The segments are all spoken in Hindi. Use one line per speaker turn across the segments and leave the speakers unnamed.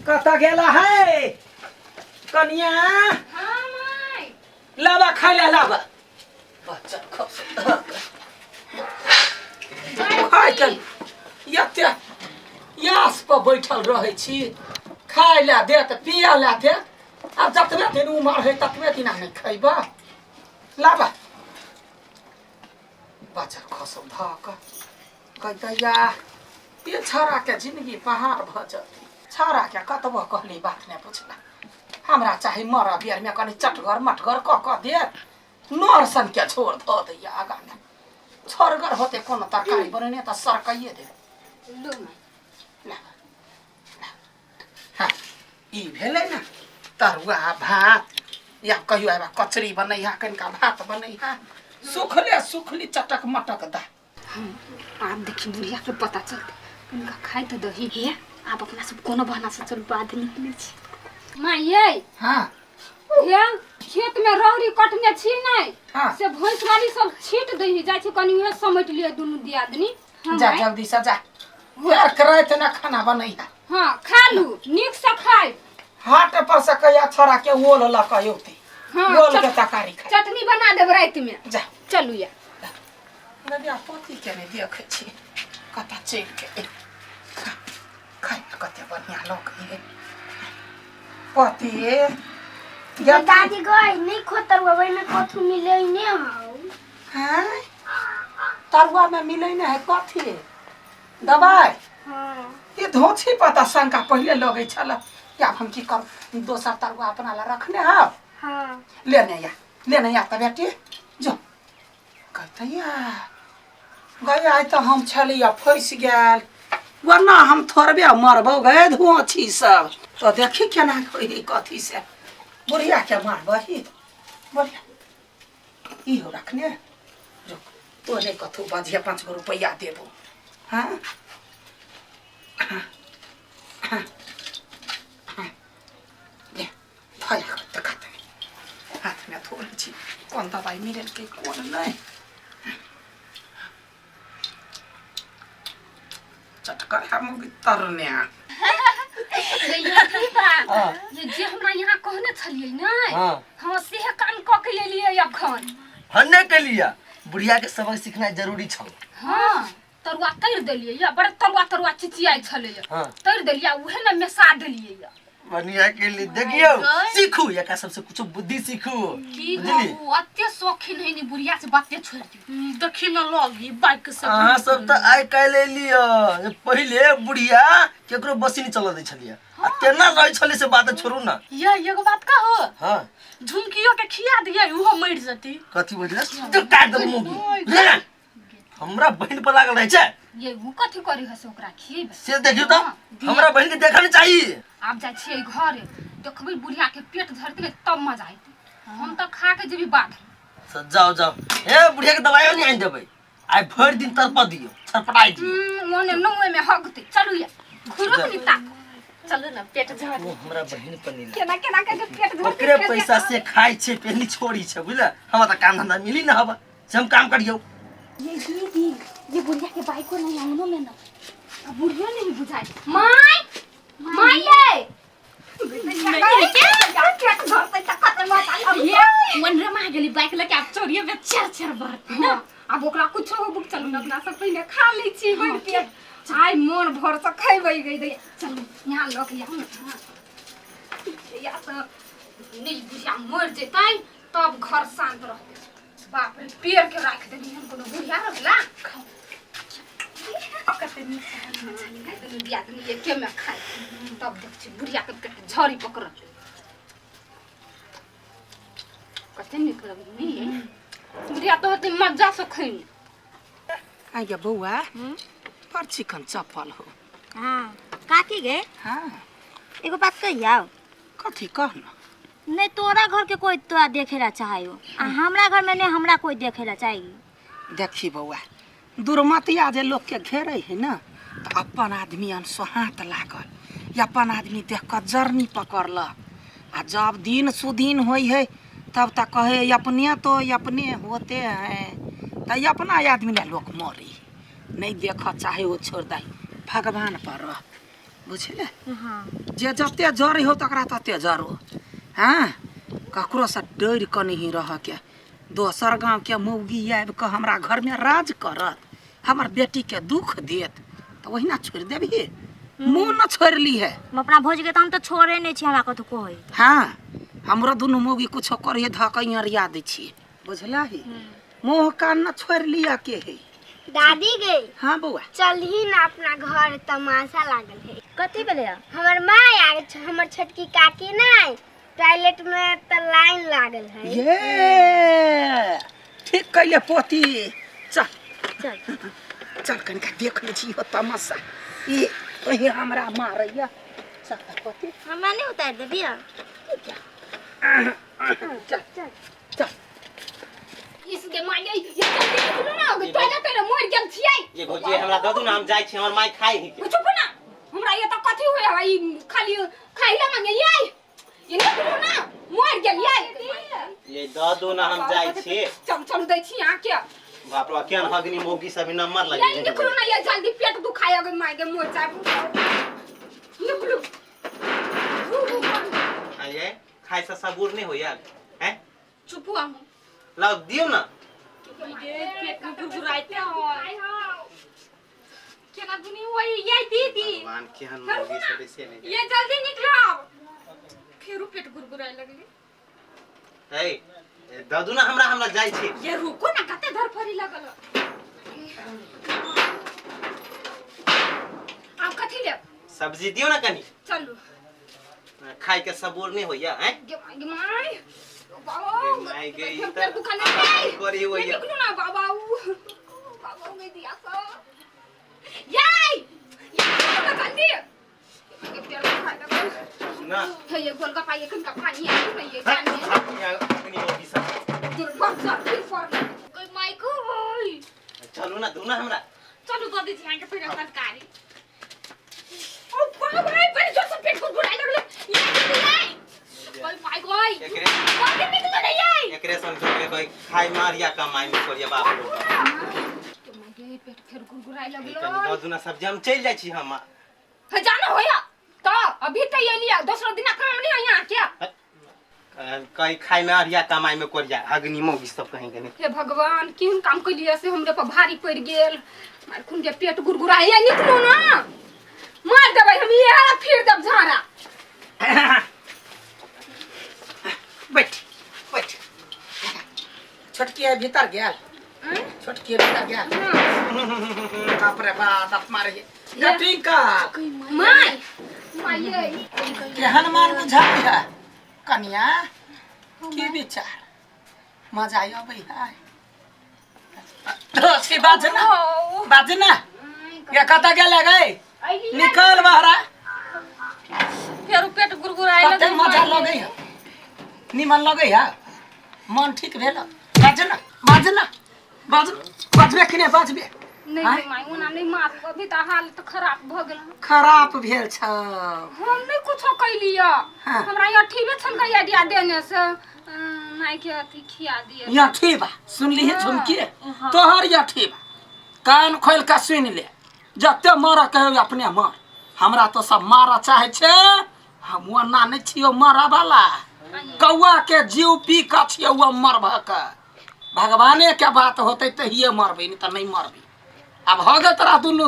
कता गेला है कनिया?
हां माय
लाबा खाइला लाबा बच्चा खस खाइ के यते यास पर बैठल रहै छी खाइला दे त पियाला दे आ जतबे दिन उमर है ततबे दिन नहीं खैबा लाबा बच्चा खस धक कहैया ये छाड़ा के जिंदगी पहाड़ भ जती छाड़ा के कतबो कहली बात नहीं पूछला हमरा चाहे मरा बियर में कनी चटगर मटगर क दे नरसन के छोड़ द दैया आगा में छोरगर होते कोनो तरकारी बनेने त सरकइए दे
लो
ला हां ई भेलै ना तरुआ भात या कहियो आबा कचरी बनैहा कनका भात बनैहा सुखली चटक मटक दा
आप देखी बुढ़िया के पता चलते उनका खाए तो दही है आप अपना सब कोनो बहाना से चल बाद निकले छी मां ये
हां
ये खेत में रहरी कटने छी नहीं
हां
से भैंस वाली सब छीट दही जाय छै कनी उहे समेट लिए दुनु दियादनी
जा जल्दी से जा यार कराइत ना खाना बनैहा
हां खा लू नीक से खाए
हाट पर से कया छोरा के ओल ल क योती
हां
ओल के तरकारी खा
चटनी बना देब रात में
जा
चलू या
नदिया पोती के ने देखे छी कता चल के खाइ कते बढ़िया लोग है पोती
ये दादी गई नहीं खोतरुआ वही में कथु मिले ने हाउ
हां तरुआ में मिले ने है कथी दवाई
हां
ये धोछी पता शंका पहले लगे छला या हम की कर दोसर तरुआ अपना ला रखने हां
हां
लेने या त बेटी जो कहतैया गया आई तो हम छलिया फंस गेल वरना हम थोड़बे मरबो गए धोछी सब तो देखी केना होई कथी से बुढ़िया के मारबही बढ़िया ई हो रखने जो तो ने कथु बजिया 5 रुपया देबो हां ले थाया करते हाथ में थोड़ी छी कौन दवाई मिले के कौन नहीं चटकर हम तरने
ये जे हमरा यहाँ कहने छलिए नै हम से कान क के लेलिए अखन
हन्ने के लिया बुढ़िया के सबक सीखना जरूरी छ
हां तरुआ तैर देलिए या बड़ तरुआ चिचियाई छले
हां
तैर देलिए उहे न मेसा देलिए या
बढ़िया के लिए देखियो सीखू एका सबसे कुछ बुद्धि सीखू
की कहू अत्ते शौकीन है नी बुढ़िया से बाते छोड़ दी देखी न लगी बाइक से
हां सब त आइ काल लियो पहिले बुढ़िया केकरो बसी नहीं चला दे छलिया आ तेना रही छले से बात छोड़ू ना
ये एगो बात का हो
हां
झुमकियो के खिया दिए उहो मर जती
कथि बोलला तो काट दे मुंगी ले हमरा बहन पर लागल रहे छै
ये वो कथि करी हसे ओकरा खिएबे
से देखियो त हमरा बहन के देखा नहीं चाहिए
आप जा छिए घर देखबै बुढ़िया के पेट धरते तब मजा आइते हम त खा के जेबी बाद
जाओ ए बुढ़िया के दवाई नहीं आइन देबै आइ भर दिन तरपा दियो छटपटाई दियो
मोने नौवे में हगते चलू या घुरो नहीं ताक चलू ना पेट झड़
हमरा बहन पर नहीं
केना के पेट धरते
ओकरे पैसा से खाइ छे पहली छोड़ी छे बुझला हम त काम धंधा मिली ना हबा से हम काम करियो
ये बुढ़िया के बाइक को नहीं आंगनों में ना अब बुढ़िया नहीं बुझाई माय ये मनरे मा गेली बाइक लेके आप चोरिए में चर भरती ना अब ओकरा कुछ हो बुक चलू ना अपना सब पहले खा ली छी बैठ के चाय मन भर से खैबै गई दे चलू यहां लोग यहां या तो नहीं बुझिया मर जेतै तब घर शांत रहते बाप रे पेड़ के रख देनी हम कोनो बुढ़िया रखला कते नहीं दिया तनी ये के में खाए तब देख छी बुढ़िया के पेट झड़ी पकड़ कते निकल गई बुढ़िया तो होते मजा से खैनी
आ गया बउआ पर चिकन चप्पल हो
हां काकी गे
हां
एगो बात कहिया
कथी कहना
नहीं तोरा घर के कोई तोरा देखेला चाहियो आ हमरा घर में नहीं हमरा कोई देखेला चाहिए
देखी बउआ दुर्मतिया जे लोग के घेरे है ना तो अपन आदमी अनसोहात लागल या अपन आदमी देख कर जर्नी पकड़लक आ जब दिन सुदीन होई है तब तक कहे अपने होते हैं तो अपना आदमी ना लोग मरी नहीं देख चाहे वो छोड़ दे भगवान पर रह बुझले
हाँ
जे जते जरी हो तकरा तते जरो हाँ ककरो से डर के नहीं रह के दोसर गांव के मौगी आबि के हमरा घर में राज करत हमर बेटी के दुख देत तो वहिना छोड़ देबही मुंह न छोड़ली है
हम अपना भोज के तो हम तो छोड़े नहीं छी हमरा कतो कहै
हाँ हमरो दुनू मौगी कुछो करिए धकैया रिया दै छिए बुझला ही मुंह कान न छोड़ लिया के है
दादी गई
हाँ बउआ
चलही ना अपना घर तमाशा लागल है
कथी भेलै
हमर माँ हमर छोटकी काकी नहीं टॉयलेट में तो लाइन लागल है
ये ठीक कैले पोती चल
चल
चल कनिका देख ले छी हो तमाशा ये ओहे हमरा मारैया चल पोती
हमरा नहीं उतार देबिया
चल चल चल
इसके माये ये निकलो ना टॉयलेट में मर गेल छियै
ये भौजी हमरा द दू ना हम जाय छी हमर माय खाइ ही के
चुप ना हमरा ये त कथि होय भाई खाली खाइला मांगे ये निकलो ना मर गेल
ये द दू ना हम जाय छी
चम दै छी आ के
बाप रे केन हगनी मोगी सब नंबर
ये
लगे
निकलो ना ये जल्दी पेट दुखाय अगर मांगे मोर जा निकलो
आये खाइ से सबूर नहीं होया हैं
चुप हुआ
लाओ दियो ना
ये पेट में गुरगुराइते हो केना दुनी वही ये दीदी
भगवान केहन मोगी सब से नहीं
ये जल्दी निकलो फिर पेट गुरगुराय लगली
ए दादू ना हमरा जाय छी
ये रुको ना कते धर फरी लगल आप कथि ले
सब्जी दियो ना कनी
चलो
खाइ के सबूर नहीं होया हैं
माय
माय गई
तो
त
दुकान में
करी होया
निकलो ना बाबा बाबा गई दिया तो याय ये जल्दी
ना
ये गोल का पाए कन का पानी है ये पानी
हगनी मोगी सब
दूर बस फिर फॉर कोई माइको होय
चलो ना दू ना हमरा
चलो तो दीजिए यहाँ के फिर सरकारी ओ बाबा पर जो सब पेट को बुराई लगले ये नहीं ओए माय गॉड
एकरे
कौन निकलो नहीं आई
एकरे सन के कोई खाइ मारिया कमाई में करिया बाप रे
तो मैं पेट फिर गुरगुराई
कनी
लगलो
दादू ना सब्जी हम चल जाय छी हम
है जाना होया तो अभी तो ये लिया दूसरा दिन काम नहीं है यहाँ क्या
कई खाइ में अरिया कमाई में करिया अग्नि मोगी सब कहीं के
हे भगवान केहन काम कर लिया से हमरे पर भारी पड़ गेल मार खून के पेट गुरगुराया निकलो ना मार देबै हम ये हां फिर दब झारा
बैठ बैठ छोटकी है भीतर गेल छोटकी भीतर गेल बाप रे बाप आप मारे कटिंग का
माय माये
केहन मान बुझाई है कन्या की विचार मजा आयो भई है तो सी बाज ना ये कता गेले गई निकल बाहर
फिर पेट गुरगुराए
कते मजा लगे है निमन लगे है मन ठीक भेल बाजबे कि नहीं बाजबे
नहीं माय उना नहीं मार अभी त हालत खराब भ गेल
खराब भेल छ
हम नहीं कुछो कैलिया
हाँ।
हमरा यहाँ ठीबे छन का आइडिया देने से माय के अथी खिया दिए
या ठीबा सुन ली झुमकी तोहर या ठीबा कान खोल के सुन ले जते मारा कहे अपने मार हमरा तो सब मारा चाहे छे हम वना नहीं छियो मारा वाला कौआ के जीव पी का छियो वो मरबा का भगवाने के बात होते तो ही मरबे नहीं तो नहीं मरबे अब हो गए तोरा दुनू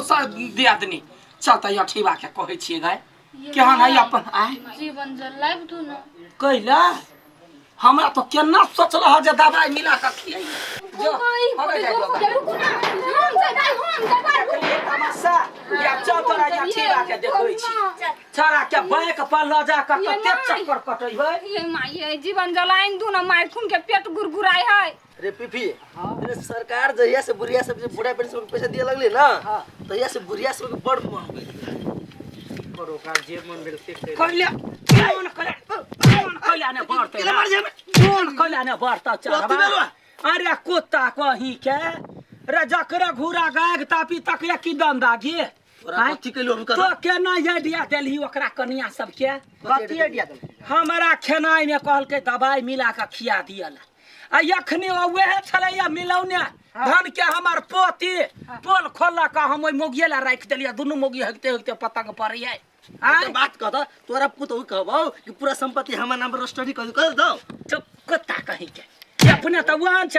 दे आदमी चल त या ठीबा के कहै छिए गाय केहन है अपन आय
जीवन जलाइब तू न
कैला हमरा तो केना सोचल ह जे दवाई मिला के खियाई जो हो गए तमाशा या चल तोरा या ठीबा के देखै छी छोरा के बैंक पर ल जा के कते चक्कर कटैबै
ये माये जीवन जलाइन दू न मार खून के पेट गुरगुराय है
रे पिफी अरे सरकार जहिया से बुढ़िया सब जे बूढ़ा पेंशन के पैसा दिए लगले ना तहिया से बुढ़िया सब के बड़ मन हो गइल
करो का जे मन भेल से
कैला कौन कैला ने बढ़ते कौन कैला ने बढ़ता चलबा अरे कुत्ता कहीं के रे जकरा घूरा गाग तापी तकरे की दंदा गे
तोरा कथि कैलो हम
तो केना आइडिया देलही ओकरा कनिया सब के
कथि आइडिया देल
हमरा खेनाई में कहल के दवाई मिला के खिया दियल आ यखनी ओहे छलैया मिलौने धन के हमर पोती पोल खोला का हम ओइ मोगिया ला राख देलिया दुनु मोगी हगते हगते पतंग पड़िए आय
बात कह दो तोरा पुतौ कहबौ कि पूरा संपत्ति हमर नाम पर रजिस्ट्री कर दो।
चुप कुत्ता कहीं के ये अपने त वान छ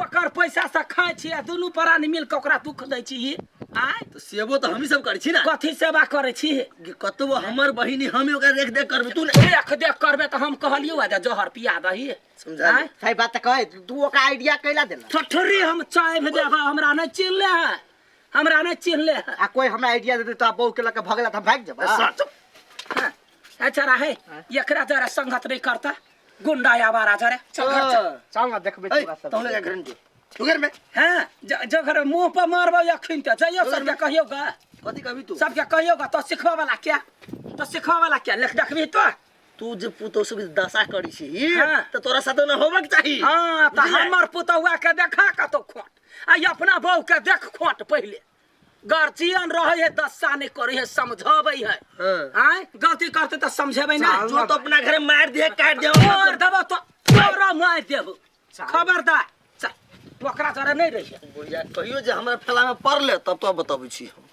ओकर पैसा से खाइ छी आ दुनू प्राणी मिल के ओकरा दुख दै छी। आय
तो सेबो तो हम ही सब करै छी ना।
कथी सेवा करे छी?
कि कतबो हमर बहिनी हम ओकरा देख देख करबे तू
देख देख करबे त हम कहलियो आ जहर पिया दही।
समझा
आय
सही बात त कहे तू ओका आइडिया कैला देला।
ठठरी हम चाय भेजे हमरा नहीं चिन्हले है, हमरा नहीं चिन्हले है।
आ कोई हमरा आइडिया दे तो बहू के लके भगला त भाग जब।
हाँ, अच्छा रहे एकरा जरा संगत नहीं करता गुंडा आवारा जरे चल घर चल।
चल ना देखबे तोरा सब।
तौले जा घर में तू घर में
हाँ जो घर मुंह पर मारबो या खिनते जाइयो सबके कहियो गा
कथी कहबी तू?
सबके कहियो गा तो सिखवा वाला क्या, तो सिखवा वाला क्या लिख देखबी तो
तू जे पुतौ सब दशा करी छी
हाँ।
त तोरा साथ न होबक चाही।
हाँ तो
बुझलियै?
हमर पुतौआ के देखा कतो खोट आ अपना बहू के देख खोट पहले गार्जियन रहे है दशा नहीं करे है समझावे है।
हां
आय गलती करते तो समझेबै ना।
जो तो अपना घर मार दे काट दे
मार देबो तो तोरा मार देबो खबरदार चल ओकरा जरा नहीं रही।
बुढ़िया कहियो जे हमरा फला में पड़ ले तब तो बताबै छी हम।